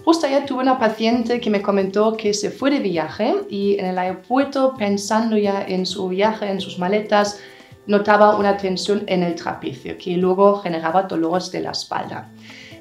Justo ayer tuve una paciente que me comentó que se fue de viaje y en el aeropuerto, pensando ya en su viaje, en sus maletas, notaba una tensión en el trapecio que luego generaba dolores de la espalda.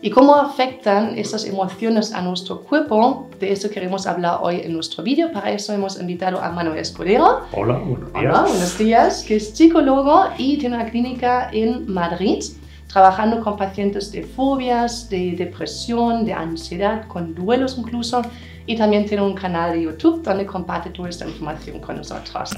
¿Y cómo afectan estas emociones a nuestro cuerpo? De eso queremos hablar hoy en nuestro vídeo. Para eso hemos invitado a Manuel Escudero. Hola, buenos días. Hola, buenos días, que es psicólogo y tiene una clínica en Madrid, trabajando con pacientes de fobias, de depresión, de ansiedad, con duelos incluso, y también tiene un canal de YouTube donde comparte toda esta información con nosotros.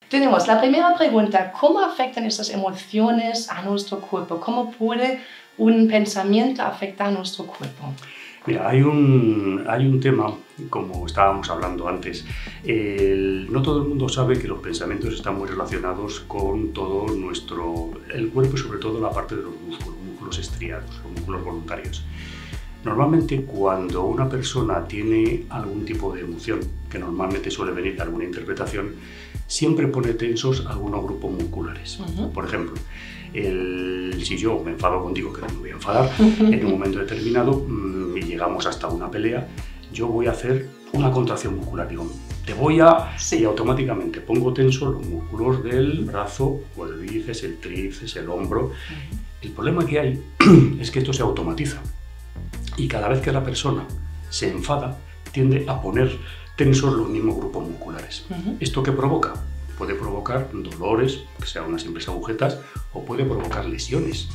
Tenemos la primera pregunta: ¿cómo afectan estas emociones a nuestro cuerpo? ¿Cómo puede un pensamiento afectar a nuestro cuerpo? Mira, hay un tema, como estábamos hablando antes, no todo el mundo sabe que los pensamientos están muy relacionados con todo el cuerpo y sobre todo la parte de los músculos estriados, los músculos voluntarios. Normalmente cuando una persona tiene algún tipo de emoción, que normalmente suele venir de alguna interpretación, siempre pone tensos algunos grupos musculares. Por ejemplo, si yo me enfado contigo, que no me voy a enfadar, en un momento determinado y llegamos hasta una pelea, yo voy a hacer una contracción muscular, digo, te voy a... Sí. Y automáticamente pongo tensos los músculos del brazo, o el bíceps, el tríceps, el hombro. El problema que hay es que esto se automatiza y cada vez que la persona se enfada tiende a poner tensos los mismos grupos musculares. ¿Esto qué provoca? Puede provocar dolores, que sean unas simples agujetas, o puede provocar lesiones,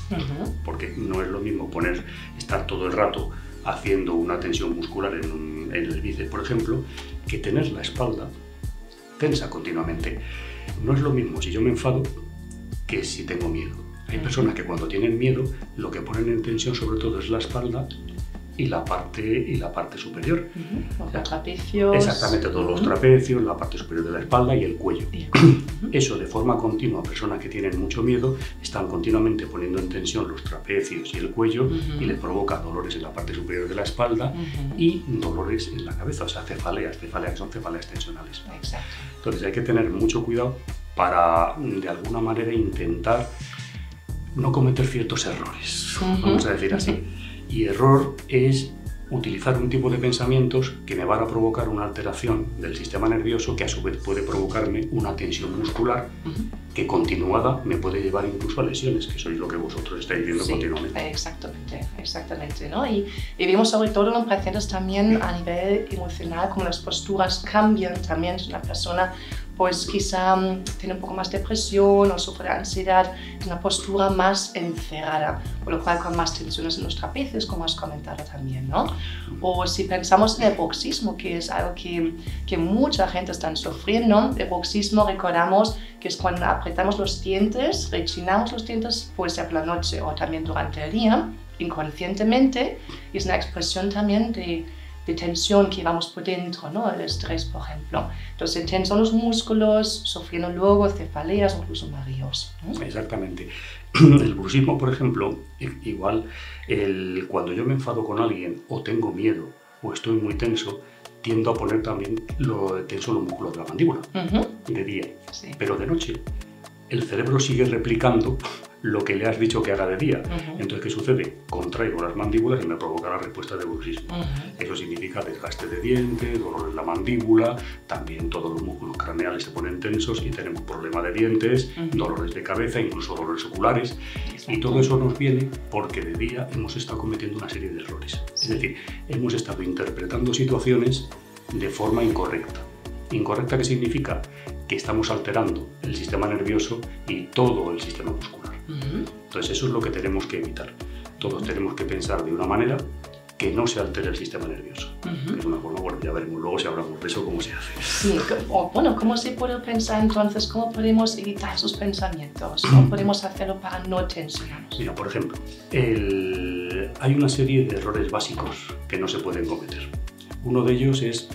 porque no es lo mismo estar todo el rato haciendo una tensión muscular en el bíceps, por ejemplo, que tener la espalda tensa continuamente. No es lo mismo si yo me enfado que si tengo miedo. Hay personas que cuando tienen miedo lo que ponen en tensión sobre todo es la espalda y la parte superior. Los trapecios. Exactamente, todos los trapecios, la parte superior de la espalda y el cuello. Eso de forma continua, personas que tienen mucho miedo están continuamente poniendo en tensión los trapecios y el cuello y les provoca dolores en la parte superior de la espalda y dolores en la cabeza, o sea, cefaleas que son cefaleas tensionales. Exacto. Entonces hay que tener mucho cuidado para de alguna manera intentar no cometer ciertos errores, vamos a decir así. Y error es utilizar un tipo de pensamientos que me van a provocar una alteración del sistema nervioso que a su vez puede provocarme una tensión muscular que continuada me puede llevar incluso a lesiones, que sois lo que vosotros estáis viendo continuamente. Exactamente, ¿no? Y vemos sobre todo en pacientes también a nivel emocional como las posturas cambian también. Es una persona pues quizá tiene un poco más depresión o sufre de ansiedad, es una postura más encerrada, por lo cual con más tensiones en los trapecios, como has comentado también, ¿no? O si pensamos en el bruxismo, que es algo que mucha gente está sufriendo. El bruxismo, recordamos que es cuando apretamos los dientes, rechinamos los dientes, puede ser por la noche o también durante el día, inconscientemente, y es una expresión también de tensión que llevamos por dentro, ¿no? El estrés, por ejemplo. Entonces, tensan los músculos, sufriendo luego cefaleas, incluso mareos, ¿no? Exactamente. El bruxismo, por ejemplo, igual, cuando yo me enfado con alguien o tengo miedo o estoy muy tenso, tiendo a poner también tenso los músculos de la mandíbula, de día. Sí. Pero de noche, el cerebro sigue replicando lo que le has dicho que haga de día. Entonces, ¿qué sucede? Contraigo las mandíbulas y me provoca la respuesta de bruxismo. Eso significa desgaste de dientes, dolor en la mandíbula, también todos los músculos craneales se ponen tensos y tenemos problemas de dientes, dolores de cabeza, incluso dolores oculares. Y todo eso nos viene porque de día hemos estado cometiendo una serie de errores. Es decir, hemos estado interpretando situaciones de forma incorrecta. ¿Incorrecta qué significa? Que estamos alterando el sistema nervioso y todo el sistema muscular. Entonces eso es lo que tenemos que evitar. Todos tenemos que pensar de una manera que no se altere el sistema nervioso. Que es una forma, bueno, ya veremos luego si hablamos de eso, cómo se hace. Sí, bueno, ¿cómo se puede pensar entonces? ¿Cómo podemos evitar esos pensamientos? ¿Cómo podemos hacerlo para no tensionarnos? Mira, por ejemplo, hay una serie de errores básicos que no se pueden cometer. Uno de ellos es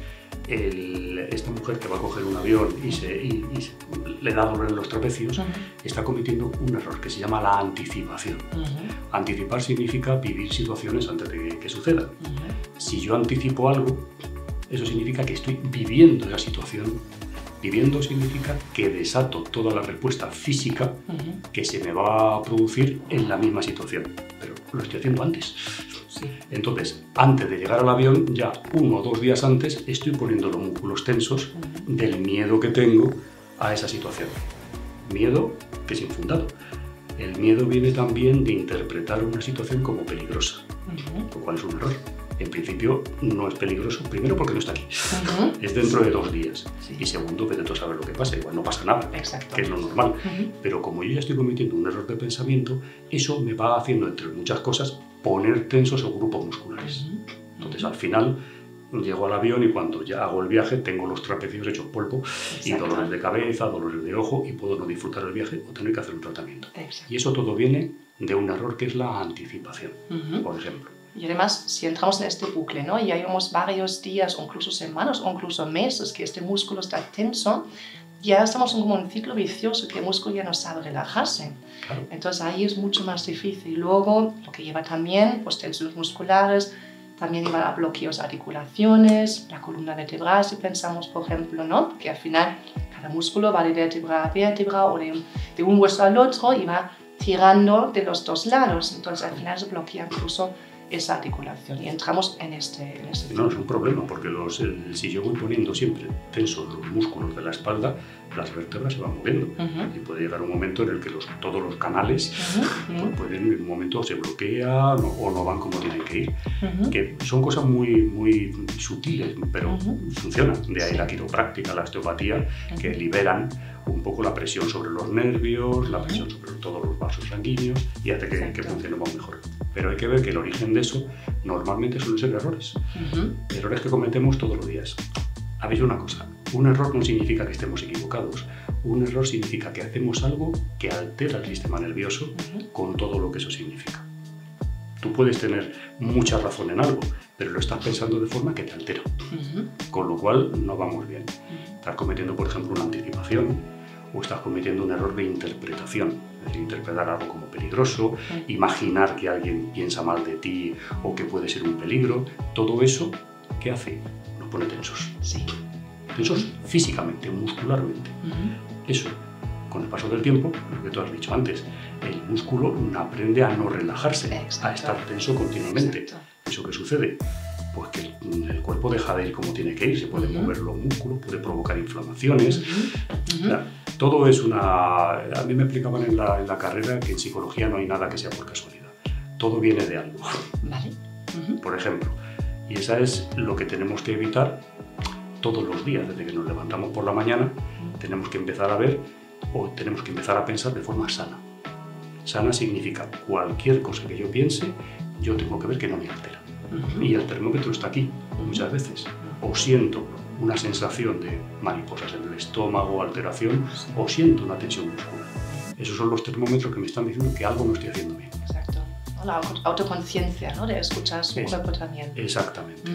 esta mujer que va a coger un avión y le da dolor en los trapecios, está cometiendo un error que se llama la anticipación. Anticipar significa vivir situaciones antes de que sucedan. Si yo anticipo algo, eso significa que estoy viviendo esa situación. Viviendo significa que desato toda la respuesta física que se me va a producir en la misma situación. Pero lo estoy haciendo antes. Entonces, antes de llegar al avión, ya 1 o 2 días antes, estoy poniendo los músculos tensos del miedo que tengo a esa situación. Miedo que es infundado. El miedo viene también de interpretar una situación como peligrosa, lo cual es un error. En principio no es peligroso, primero porque no está aquí, es dentro de 2 días. Y segundo, vete tú a saber lo que pasa, igual no pasa nada, que es lo normal. Pero como yo ya estoy cometiendo un error de pensamiento, eso me va haciendo, entre muchas cosas, poner tensos esos grupos musculares. Entonces al final llego al avión y cuando ya hago el viaje tengo los trapecios hechos polvo y dolores de cabeza, dolores de ojo y puedo no disfrutar el viaje o tener que hacer un tratamiento. Y eso todo viene de un error que es la anticipación, por ejemplo. Y además, si entramos en este bucle, ¿no? Y ya llevamos varios días, o incluso semanas, o incluso meses que este músculo está tenso, ya estamos en como un ciclo vicioso que el músculo ya no sabe relajarse. Claro. Entonces ahí es mucho más difícil. Y luego, lo que lleva también, pues tensiones musculares, también lleva a bloqueos de articulaciones, la columna vertebral, si pensamos, por ejemplo, ¿no? Que al final cada músculo va de vértebra a vértebra o de un hueso al otro y va tirando de los 2 lados. Entonces al final se bloquea incluso esa articulación y entramos en este No, es un problema porque si yo voy poniendo siempre tensos los músculos de la espalda, las vértebras se van moviendo y puede llegar un momento en el que todos los canales pues pueden, en un momento se bloquean o no van como tienen que ir, que son cosas muy sutiles, pero funcionan. De ahí la quiropráctica, la osteopatía, que liberan un poco la presión sobre los nervios, la presión sobre todos los vasos sanguíneos y hace que funcionemos mejor. Pero hay que ver que el origen de eso normalmente suelen ser errores. Errores que cometemos todos los días. Habéis una cosa, un error no significa que estemos equivocados. Un error significa que hacemos algo que altera el sistema nervioso con todo lo que eso significa. Tú puedes tener mucha razón en algo, pero lo estás pensando de forma que te altera. Con lo cual no vamos bien. Estás cometiendo, por ejemplo, una anticipación o estás cometiendo un error de interpretación. Es decir, interpretar algo como peligroso, imaginar que alguien piensa mal de ti o que puede ser un peligro. Todo eso, ¿qué hace? Nos pone tensos. Tensos físicamente, muscularmente. Eso, con el paso del tiempo, lo que tú has dicho antes, el músculo aprende a no relajarse, a estar tenso continuamente. ¿Eso qué sucede? Pues que el cuerpo deja de ir como tiene que ir, se pueden mover los músculos, puede provocar inflamaciones. Todo es A mí me explicaban en la carrera que en psicología no hay nada que sea por casualidad. Todo viene de algo. Por ejemplo, y esa es lo que tenemos que evitar todos los días, desde que nos levantamos por la mañana, tenemos que empezar a ver o tenemos que empezar a pensar de forma sana. Sana significa cualquier cosa que yo piense, yo tengo que ver que no me altera. Y el termómetro está aquí, muchas veces. O siento una sensación de mariposas en el estómago, alteración, o siento una tensión muscular. Esos son los termómetros que me están diciendo que algo no estoy haciendo bien. Exacto. La autoconciencia, ¿no? De escuchar su cuerpo también. Exactamente.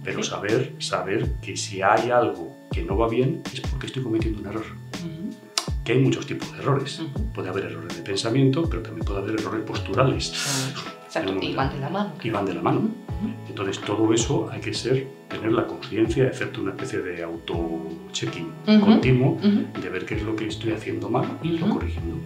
Pero saber que si hay algo que no va bien es porque estoy cometiendo un error. Que hay muchos tipos de errores. Puede haber errores de pensamiento, pero también puede haber errores posturales. Exacto, y van de la mano. Y van de la mano. Entonces todo eso hay que tener la conciencia de hacerte una especie de auto-checking continuo, de ver qué es lo que estoy haciendo mal y irlo corrigiendo.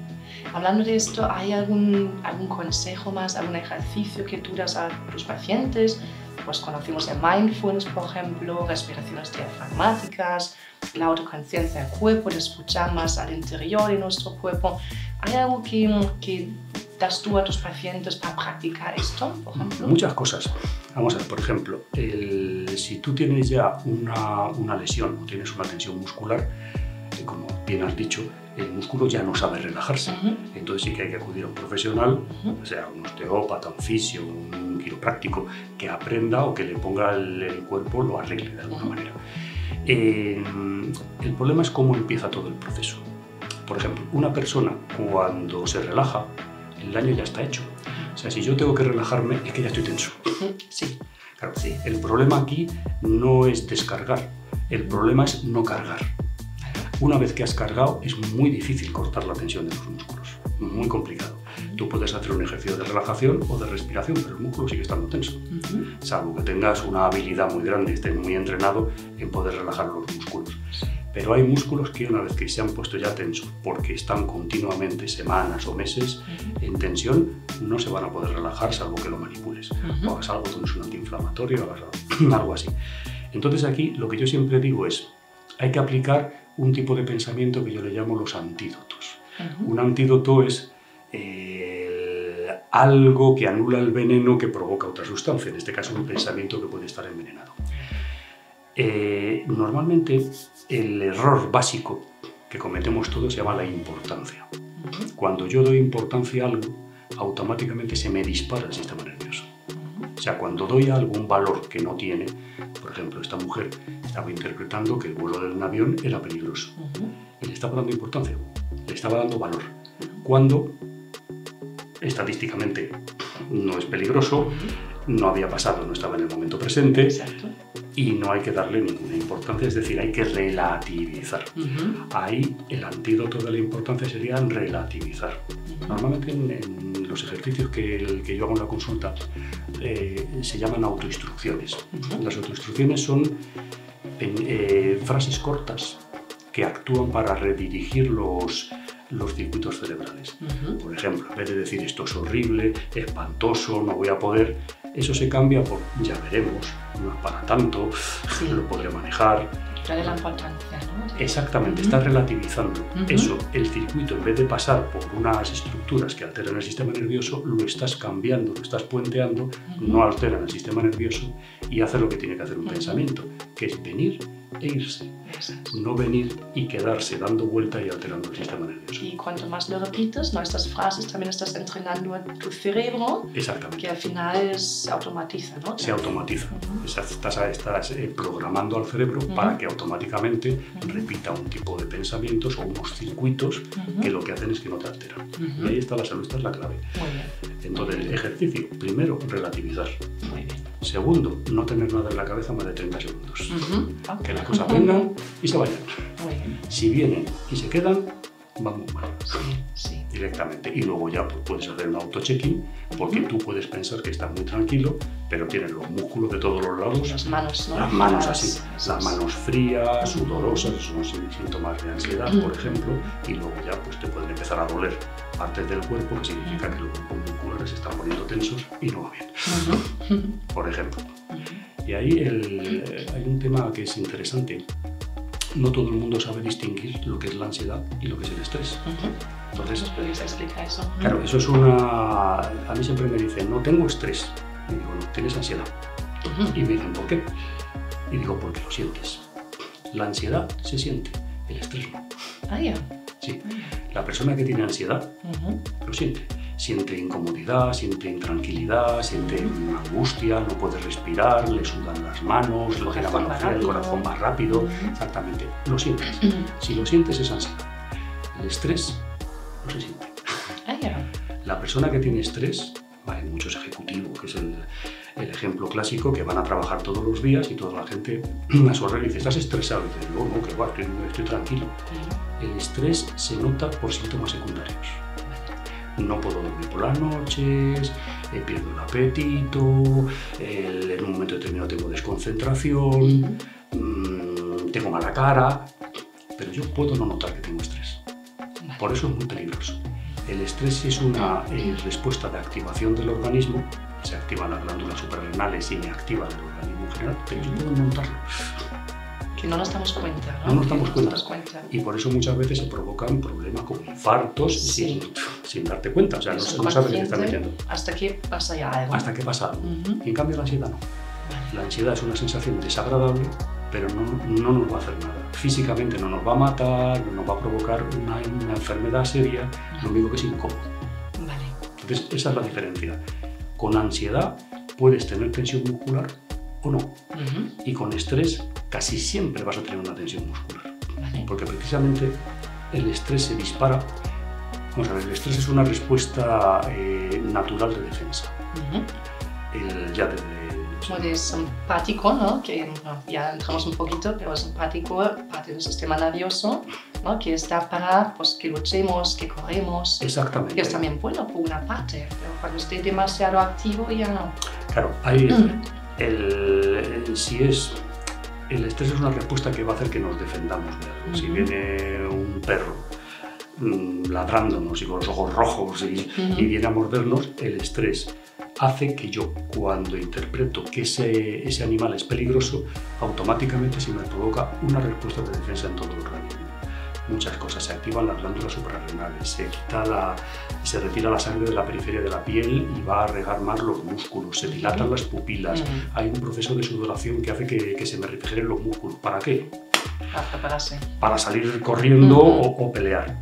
Hablando de esto, ¿hay algún consejo más, algún ejercicio que tú das a tus pacientes? Pues conocimos el mindfulness, por ejemplo, respiraciones diafragmáticas, la autoconciencia del cuerpo, de escuchar más al interior de nuestro cuerpo. ¿Hay algo que das tú a tus pacientes para practicar esto, por ejemplo? Muchas cosas. Vamos a ver, por ejemplo, si tú tienes ya una lesión o tienes una tensión muscular, como bien has dicho, el músculo ya no sabe relajarse. Entonces sí que hay que acudir a un profesional, o sea, un osteópata, un fisio, un quiropráctico, que aprenda o que le ponga el cuerpo, lo arregle de alguna manera. El problema es cómo empieza todo el proceso. Por ejemplo, una persona cuando se relaja, el daño ya está hecho. O sea, si yo tengo que relajarme, es que ya estoy tenso. Claro, el problema aquí no es descargar, el problema es no cargar. Una vez que has cargado, es muy difícil cortar la tensión de los músculos, muy complicado. Tú puedes hacer un ejercicio de relajación o de respiración, pero el músculo sigue estando tenso. Salvo que tengas una habilidad muy grande, estés muy entrenado en poder relajar los músculos. Pero hay músculos que una vez que se han puesto ya tensos, porque están continuamente semanas o meses en tensión, no se van a poder relajar salvo que lo manipules. O hagas algo con un antiinflamatorio, hagas algo así. Entonces aquí lo que yo siempre digo es, hay que aplicar un tipo de pensamiento que yo le llamo los antídotos. Un antídoto es algo que anula el veneno que provoca otra sustancia, en este caso un pensamiento que puede estar envenenado. Normalmente el error básico que cometemos todos se llama la importancia. Cuando yo doy importancia a algo, automáticamente se me dispara el sistema nervioso. O sea, cuando doy a algo un valor que no tiene, por ejemplo, esta mujer estaba interpretando que el vuelo del avión era peligroso y le estaba dando importancia, le estaba dando valor, cuando estadísticamente no es peligroso, no había pasado, no estaba en el momento presente. Exacto. Y no hay que darle ninguna importancia, es decir, hay que relativizar. Ahí el antídoto de la importancia sería relativizar. Normalmente en los ejercicios que yo hago en la consulta se llaman autoinstrucciones. Las autoinstrucciones son frases cortas que actúan para redirigir los circuitos cerebrales. Por ejemplo, en vez de decir esto es horrible, espantoso, no voy a poder, eso se cambia por ya veremos, no es para tanto, lo podré manejar. Darle la importancia, ¿no? Exactamente, está relativizando eso. El circuito, en vez de pasar por unas estructuras que alteran el sistema nervioso, lo estás cambiando, lo estás puenteando, no alteran el sistema nervioso y hace lo que tiene que hacer un pensamiento, que es venir e irse. No venir y quedarse dando vuelta y alterando el sistema nervioso. Y cuanto más lo repites, ¿no? Estas frases también estás entrenando a tu cerebro, que al final se automatiza, ¿no? Se automatiza. Estás programando al cerebro para que automáticamente repita un tipo de pensamientos o unos circuitos que lo que hacen es que no te alteran. Y ahí está la salud, esta es la clave. Muy bien. Entonces, ejercicio. Primero, relativizar. Muy bien. Segundo, no tener nada en la cabeza más de 30 segundos. Que las cosas vengan y se vayan. Muy bien. Si vienen y se quedan, vamos mal. Sí. Directamente. Y luego ya pues, puedes hacer un auto-checking, porque tú puedes pensar que estás muy tranquilo, pero tienes los músculos de todos los lados. Las manos, ¿no? Las manos así. Las manos frías, sudorosas, son síntomas de ansiedad, por ejemplo. Y luego ya pues, te pueden empezar a doler partes del cuerpo, que significa que los grupos musculares se están poniendo tensos y no va bien. Por ejemplo. Y ahí hay un tema que es interesante. No todo el mundo sabe distinguir lo que es la ansiedad y lo que es el estrés. Entonces, ¿podrías explicar eso? Claro, eso es una... A mí siempre me dicen, no tengo estrés. Y digo, no, tienes ansiedad. Y me dicen, ¿por qué? Y digo, porque lo sientes. La ansiedad se siente, el estrés no. Sí. La persona que tiene ansiedad lo siente. Siente incomodidad, siente intranquilidad, siente angustia, no puede respirar, le sudan las manos, le tiene la mano fría, el corazón más rápido. Exactamente, lo sientes. Si lo sientes es ansiedad. El estrés no se siente. La persona que tiene estrés, hay muchos ejecutivos, que es el ejemplo clásico, que van a trabajar todos los días y toda la gente a su alrededor dice, ¿estás estresado? Y dice, no, que va, estoy tranquilo. El estrés se nota por síntomas secundarios. No puedo dormir por las noches, pierdo el apetito, en un momento determinado tengo desconcentración, tengo mala cara, pero yo puedo no notar que tengo estrés. Por eso es muy peligroso. El estrés es una respuesta de activación del organismo, se activan las glándulas suprarrenales y me activa el organismo en general, pero yo puedo no notarlo. Que no nos damos cuenta, ¿no? No nos damos cuenta. Y por eso muchas veces se provocan problemas como infartos sin darte cuenta. O sea, no sabes qué te está metiendo. Hasta que pasa ya algo. Hasta que pasa algo. Y en cambio la ansiedad no. La ansiedad es una sensación desagradable, pero no nos va a hacer nada. Físicamente no nos va a matar, no nos va a provocar una enfermedad seria, lo único que es incómodo. Entonces, esa es la diferencia. Con ansiedad puedes tener tensión muscular o no. Y con estrés casi siempre vas a tener una tensión muscular. Porque precisamente el estrés se dispara. Vamos a ver, el estrés es una respuesta natural de defensa. Es simpático, ¿no? Que ya entramos un poquito, pero es simpático, parte del sistema nervioso, ¿no? Que está para pues, que luchemos, que corremos. Exactamente. Que es también bueno por una parte, pero cuando esté demasiado activo ya no. Claro, ahí el estrés es una respuesta que va a hacer que nos defendamos de algo. Si viene un perro ladrándonos y con los ojos rojos y viene a mordernos, el estrés hace que yo, cuando interpreto que ese animal es peligroso, automáticamente se me provoca una respuesta de defensa en todo el organismo. Muchas cosas, se activan las glándulas suprarrenales, se retira la sangre de la periferia de la piel y va a regar más los músculos, se dilatan las pupilas, hay un proceso de sudoración que hace que se me refrigeren los músculos. ¿Para qué? Para prepararse. Para salir corriendo o pelear.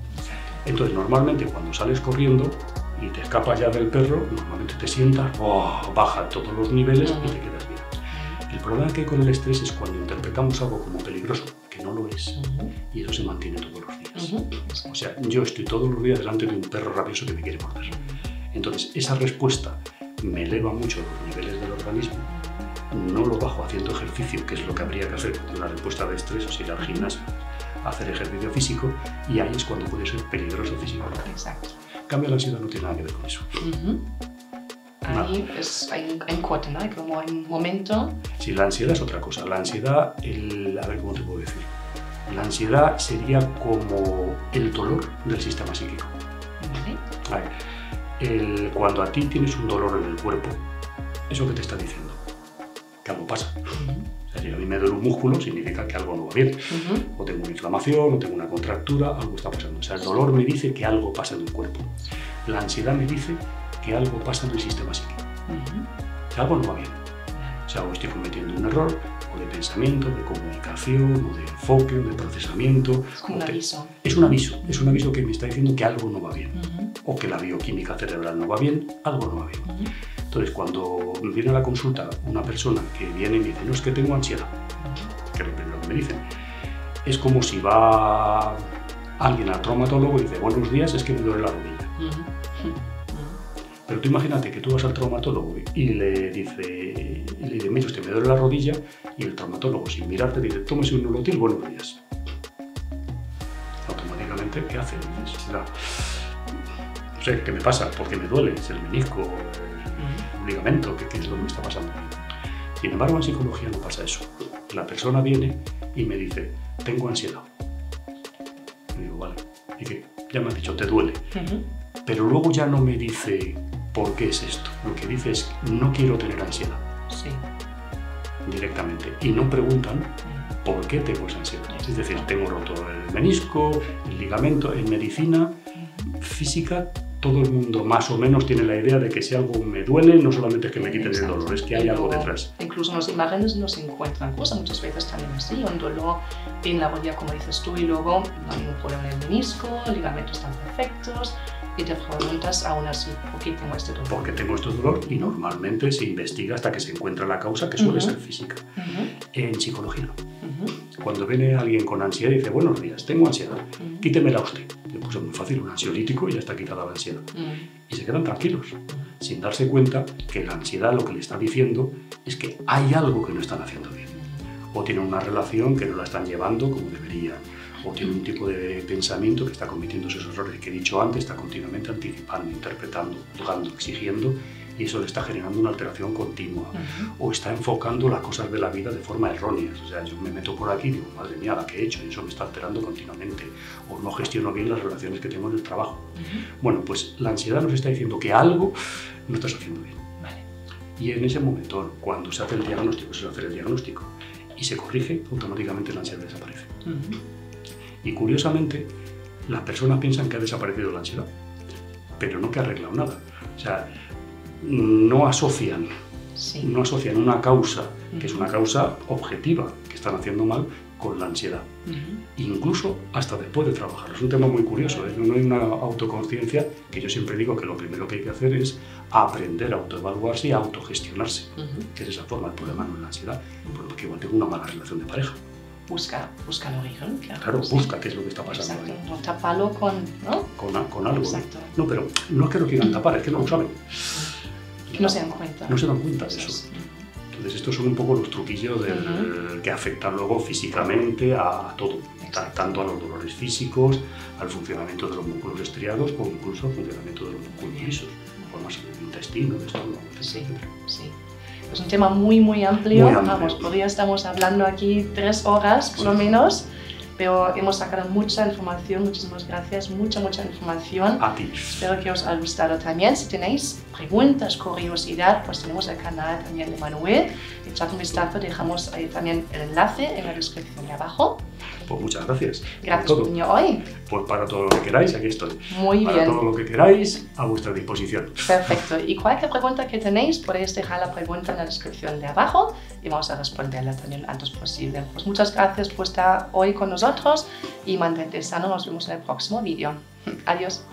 Entonces, normalmente cuando sales corriendo y te escapas ya del perro, normalmente te sientas, baja todos los niveles y te quedas bien. El problema que hay con el estrés es cuando interpretamos algo como peligroso, que no lo es, y eso se mantiene todos los días. O sea, yo estoy todos los días delante de un perro rabioso que me quiere morder. Entonces, esa respuesta me eleva mucho los niveles del organismo, no lo bajo haciendo ejercicio, que es lo que habría que hacer con una respuesta de estrés, o sea, ir al gimnasio, hacer ejercicio físico, y ahí es cuando puede ser peligroso físicamente. Exacto. En cambio, la ansiedad no tiene nada que ver con eso. Ahí hay un corte, ¿no? Hay como un momento. Sí, la ansiedad es otra cosa. La ansiedad, a ver cómo te puedo decir. La ansiedad sería como el dolor del sistema psíquico. Vale. Cuando a ti tienes un dolor en el cuerpo, ¿eso qué te está diciendo? Que algo pasa. O sea, si a mí me duele un músculo, significa que algo no va bien. O tengo una inflamación, o tengo una contractura, algo está pasando. O sea, el dolor me dice que algo pasa en el cuerpo. La ansiedad me dice que algo pasa en el sistema psíquico. Que algo no va bien. O sea, o estoy cometiendo un error, o de pensamiento, de comunicación, o de enfoque, o de procesamiento. Es como un aviso. Es un aviso que me está diciendo que algo no va bien. O que la bioquímica cerebral no va bien, algo no va bien. Entonces, cuando viene a la consulta una persona que viene y me dice, no, es que tengo ansiedad, que es lo primero que me dicen, es como si va alguien al traumatólogo y dice, buenos días, es que me duele la rodilla. Pero tú imagínate que tú vas al traumatólogo y le dice, mira usted, me duele la rodilla, y el traumatólogo, sin mirarte, dice, tómese un Nolotil, buenos días. Automáticamente, ¿qué hace? Dices, no sé, ¿qué me pasa? ¿Por qué me duele? ¿Es el menisco? ¿El ligamento? ¿Qué es lo que me está pasando? Sin embargo, en psicología no pasa eso. La persona viene y me dice, tengo ansiedad. Y digo, vale. Y que ya me has dicho, te duele. Pero luego ya no me dice, ¿por qué es esto? Lo que dice es, no quiero tener ansiedad. Sí. Directamente. Y no preguntan por qué tengo esa ansiedad. Es decir, tengo roto el menisco, el ligamento. En medicina física, todo el mundo más o menos tiene la idea de que si algo me duele, no solamente es que me quiten el dolor, es que hay algo detrás. Incluso en las imágenes no se encuentran cosas, muchas veces también así, un dolor en la rodilla, como dices tú, y luego no hay ningún problema en el menisco, los ligamentos están perfectos, y te preguntas aún así, ¿por qué tengo este dolor? Porque tengo este dolor, y normalmente se investiga hasta que se encuentra la causa, que suele ser física. En psicología no. Cuando viene alguien con ansiedad y dice, buenos días, tengo ansiedad, quítemela usted. Pues es muy fácil, un ansiolítico y ya está quitada la ansiedad. Y se quedan tranquilos, sin darse cuenta que la ansiedad lo que le está diciendo es que hay algo que no están haciendo bien. O tienen una relación que no la están llevando como deberían. O tiene un tipo de pensamiento que está cometiendo esos errores que he dicho antes, está continuamente anticipando, interpretando, juzgando, exigiendo, y eso le está generando una alteración continua. O está enfocando las cosas de la vida de forma errónea. O sea, yo me meto por aquí y digo, madre mía, la que he hecho, y eso me está alterando continuamente. O no gestiono bien las relaciones que tengo en el trabajo. Bueno, pues la ansiedad nos está diciendo que algo no estás haciendo bien. Y en ese momento, cuando se hace el diagnóstico, se hace el diagnóstico y se corrige, automáticamente la ansiedad desaparece. Y curiosamente, las personas piensan que ha desaparecido la ansiedad, pero no que ha arreglado nada. O sea, no asocian una causa, que es una causa objetiva, que están haciendo mal, con la ansiedad. Incluso hasta después de trabajar. Es un tema muy curioso, ¿eh? No hay una autoconciencia, que yo siempre digo que lo primero que hay que hacer es aprender a autoevaluarse y a autogestionarse, que es esa forma. El problema no es la ansiedad, porque igual tengo una mala relación de pareja. Busca el origen, claro. Claro, busca qué es lo que está pasando. Exacto, ahí. no tapalo Con algo. Exacto. No, pero no es que lo quieran tapar, es que no lo saben. Que no se dan cuenta. No se dan cuenta de eso. Entonces estos son un poco los truquillos que afectan luego físicamente a todo, tanto a los dolores físicos, al funcionamiento de los músculos estriados o incluso al funcionamiento de los músculos lisos, formas del intestino, del estómago, etc. Sí. Es un tema muy amplio. Vamos, estamos hablando aquí 3 horas por lo menos, pero hemos sacado mucha información, muchísimas gracias, mucha información. A ti. Espero que os haya gustado también. Si tenéis preguntas, curiosidad, pues tenemos el canal también de Manuel. Echad un vistazo, dejamos ahí también el enlace en la descripción de abajo. Pues muchas gracias. Gracias por venir hoy. Pues para todo lo que queráis, aquí estoy. Muy bien. Para todo lo que queráis, a vuestra disposición. Perfecto. Y cualquier pregunta que tenéis, podéis dejar la pregunta en la descripción de abajo y vamos a responderla también lo antes posible. Pues muchas gracias por estar hoy con nosotros y mantente sano. Nos vemos en el próximo vídeo. Adiós.